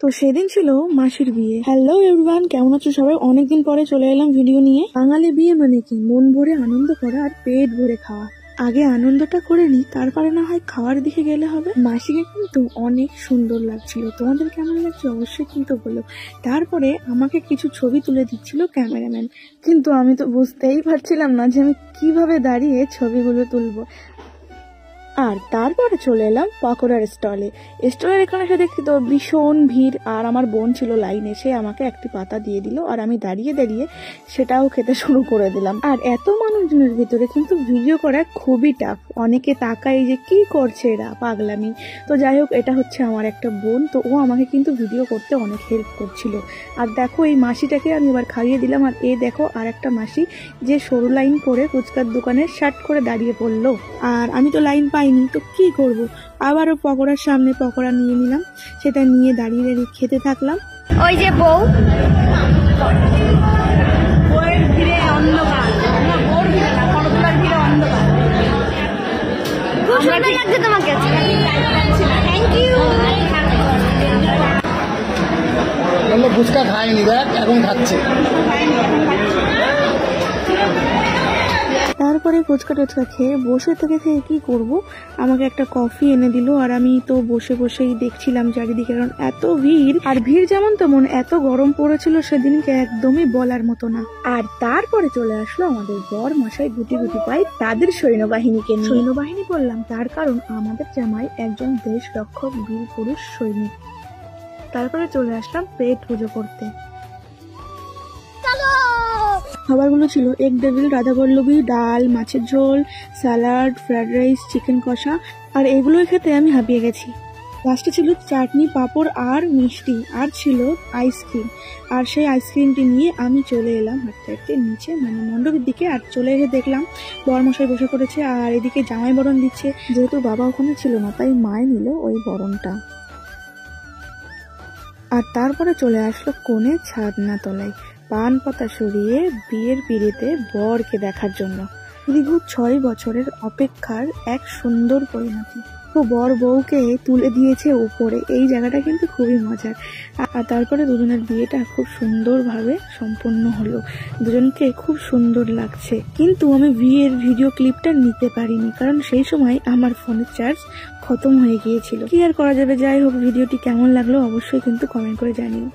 তো সেদিন ছিল মাসির বিয়ে। হ্যালো এভরিওয়ান, কেমন আছো সবাই? অনেকদিন পরে চলে এলাম ভিডিও নিয়ে। বাঙালি বিয়ে মানে কি মন ভরে আনন্দ করা আর পেট ভরে খাওয়া। আগে আনন্দটা করে নি, তারপরে না হয় খাওয়ার দিকে গেলে হবে। মাসিকে কিন্তু অনেক সুন্দর লাগছিল, তোমাদের কেমন লাগছে অবশ্যই কিন্তু বলো। তারপরে আমাকে কিছু ছবি তুলে দিচ্ছিল ক্যামেরাম্যান, কিন্তু আমি তো বুঝতেই পারছিলাম না যে আমি কিভাবে দাঁড়িয়ে ছবিগুলো তুলবো। আর তারপরে চলে এলাম পকোড়ার স্টলের এখানে এসে দেখছি তো ভীষণ ভিড়। আর আমার বোন ছিল লাইনে, সে আমাকে একটি পাতা দিয়ে দিল আর আমি দাঁড়িয়ে দাঁড়িয়ে সেটাও খেতে শুরু করে দিলাম। আর এত মানুষজনের ভিতরে কিন্তু ভিডিও করা খুবই টাফ। অনেকে তাকায় যে কি করছে এরা, পাগলামি। তো যাই হোক, এটা হচ্ছে আমার একটা বোন, তো ও আমাকে কিন্তু ভিডিও করতে অনেক হেল্প করছিল। আর দেখো এই মাসিটাকে আমি এবার খাইয়ে দিলাম। আর দেখো আর একটা মাসি যে সরু লাইন করে ফুচকার দোকানে শার্ট করে দাঁড়িয়ে পড়লো। আর আমি তো লাইন পাইনি, তো কি করব, আবারও পকোড়ার সামনে পকোড়া নিয়ে নিলাম, সেটা নিয়ে দাঁড়িয়ে দাঁড়িয়ে খেতে থাকলাম। ওই যে বউ খুব সুন্দর লাগছে তোমাকে। Thank you. ফুচকা খায়নি, দেখ এখন খাচ্ছে। তারপরে ফুচকা টুচকা খেয়ে বসে থেকে কি করব, আমাকে একটা কফি এনে দিল। আর আমি তো বসে বসেই দেখছিলাম চারিদিকে, কারণ এত ভিড়। আর ভিড় যেমন তেমন এত গরম পড়েছিল সেদিনকে, একদমই বলার মতো না। আর তারপরে চলে আসলো আমাদের বর মশাই গুটি গুটি পাই তাদের সৈন্যবাহিনীকে নিয়ে। সৈন্যবাহিনী বললাম তার কারণ আমাদের জামাই একজন দেশ রক্ষক বীর পুরুষ সৈনিক। তারপরে চলে আসলাম পেট পুজো করতে। খাবারগুলো ছিল এগ ডেভিল, রাধাবল্লভী, ডাল, মাছের ঝোল, স্যালাড, ফ্রাইড রাইস, চিকেন কষা। আর এগুলোই খেতে আমি হাঁপিয়ে গেছি। লাস্টে ছিল চাটনি, পাঁপড় আর মিষ্টি, আর ছিল আইসক্রিম। আর সেই আইসক্রিমটি নিয়ে আমি চলে এলাম হাঁটতে হাঁটতে নিচে, মানে মণ্ডপের দিকে। আর চলে এসে দেখলাম বরমশাই বসে পড়েছে, আর এদিকে জামাই বরণ দিচ্ছে। যেহেতু বাবা ওখানে ছিল না, তাই মায় নিল ওই বরণটা। আর তারপরে চলে আসলো কনে ছাদনা তলায়, পান পাতা সরিয়ে বিয়ের পিড়িতে বরকে দেখার জন্য। দীর্ঘ 6 বছরের অপেক্ষার এক সুন্দর পরিণতি। তো বর বউকে তুলে দিয়েছে উপরে, এই জায়গাটা কিন্তু খুবই মজার। আর তারপরে দুজনের বিয়েটা খুব সুন্দরভাবে সম্পন্ন হলো, দুজনকে খুব সুন্দর লাগছে। কিন্তু আমি বিয়ের ভিডিও ক্লিপটা নিতে পারিনি, কারণ সেই সময় আমার ফোনের চার্জ খতম হয়ে গিয়েছিল। কি আর করা যাবে। যাই হোক, ভিডিওটি কেমন লাগলো অবশ্যই কিন্তু কমেন্ট করে জানিও।